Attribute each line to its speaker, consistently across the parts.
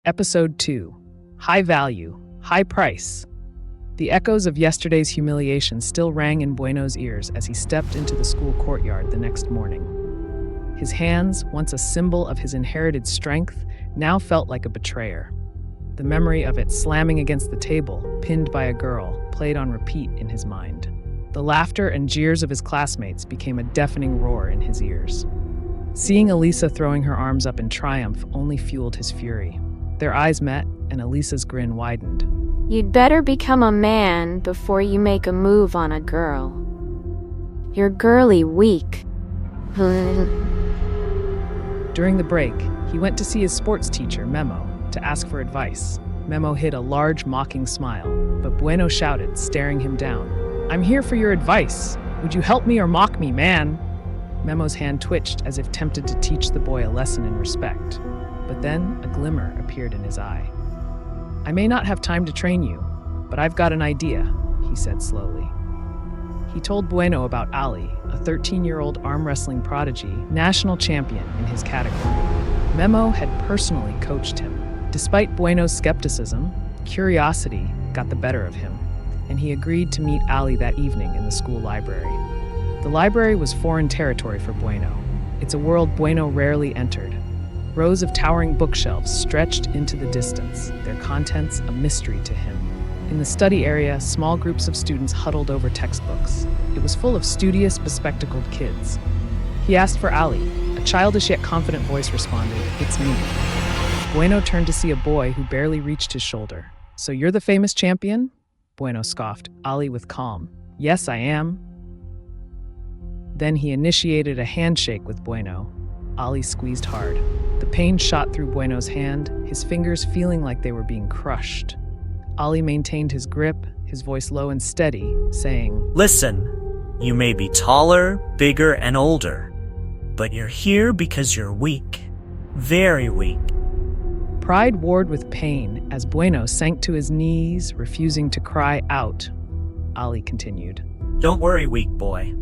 Speaker 1: Episode 2. High Value, High Price. The echoes of yesterday's humiliation still rang in Bueno's ears as he stepped into the school courtyard the next morning. His hands, once a symbol of his inherited strength, now felt like a betrayer. The memory of it slamming against the table, pinned by a girl, played on repeat in his mind. The laughter and jeers of his classmates became a deafening roar in his ears. Seeing Elisa throwing her arms up in triumph only fueled his fury. Their eyes met, and Elisa's grin widened.
Speaker 2: You'd better become a man before you make a move on a girl. You're girly weak.
Speaker 1: During the break, he went to see his sports teacher, Memo, to ask for advice. Memo hid a large, mocking smile, but Bueno shouted, staring him down. "I'm here for your advice. Would you help me or mock me, man?" Memo's hand twitched as if tempted to teach the boy a lesson in respect. But then a glimmer appeared in his eye. "I may not have time to train you, but I've got an idea," he said slowly. He told Bueno about Ali, a 13-year-old arm wrestling prodigy, national champion in his category. Memo had personally coached him. Despite Bueno's skepticism, curiosity got the better of him, and he agreed to meet Ali that evening in the school library. The library was foreign territory for Bueno. It's a world Bueno rarely entered. Rows of towering bookshelves stretched into the distance, their contents a mystery to him. In the study area, small groups of students huddled over textbooks. It was full of studious, bespectacled kids. He asked for Ali. A childish yet confident voice responded, "It's me." Bueno turned to see a boy who barely reached his shoulder. "So you're the famous champion?" Bueno scoffed, Ali with calm. "Yes, I am." Then he initiated a handshake with Bueno. Ali squeezed hard. The pain shot through Bueno's hand, his fingers feeling like they were being crushed. Ali maintained his grip, his voice low and steady, saying,
Speaker 3: "Listen, you may be taller, bigger, and older, but you're here because you're weak. Very weak."
Speaker 1: Pride warred with pain as Bueno sank to his knees, refusing to cry out. Ali continued,
Speaker 3: "Don't worry, weak boy.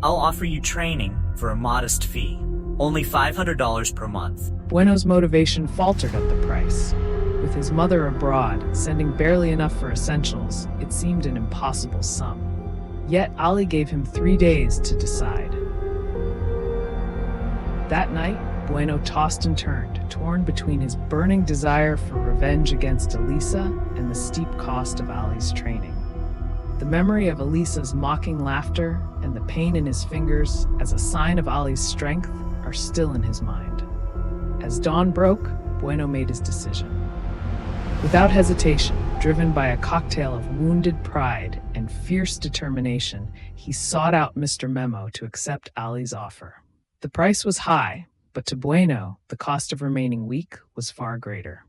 Speaker 3: I'll offer you training for a modest fee. Only $500 per month."
Speaker 1: Bueno's motivation faltered at the price. With his mother abroad, sending barely enough for essentials, it seemed an impossible sum. Yet Ali gave him 3 days to decide. That night, Bueno tossed and turned, torn between his burning desire for revenge against Elisa and the steep cost of Ali's training. The memory of Elisa's mocking laughter and the pain in his fingers as a sign of Ali's strength are still in his mind. As dawn broke, Bueno made his decision. Without hesitation, driven by a cocktail of wounded pride and fierce determination, he sought out Mr. Memo to accept Ali's offer. The price was high, but to Bueno, the cost of remaining weak was far greater.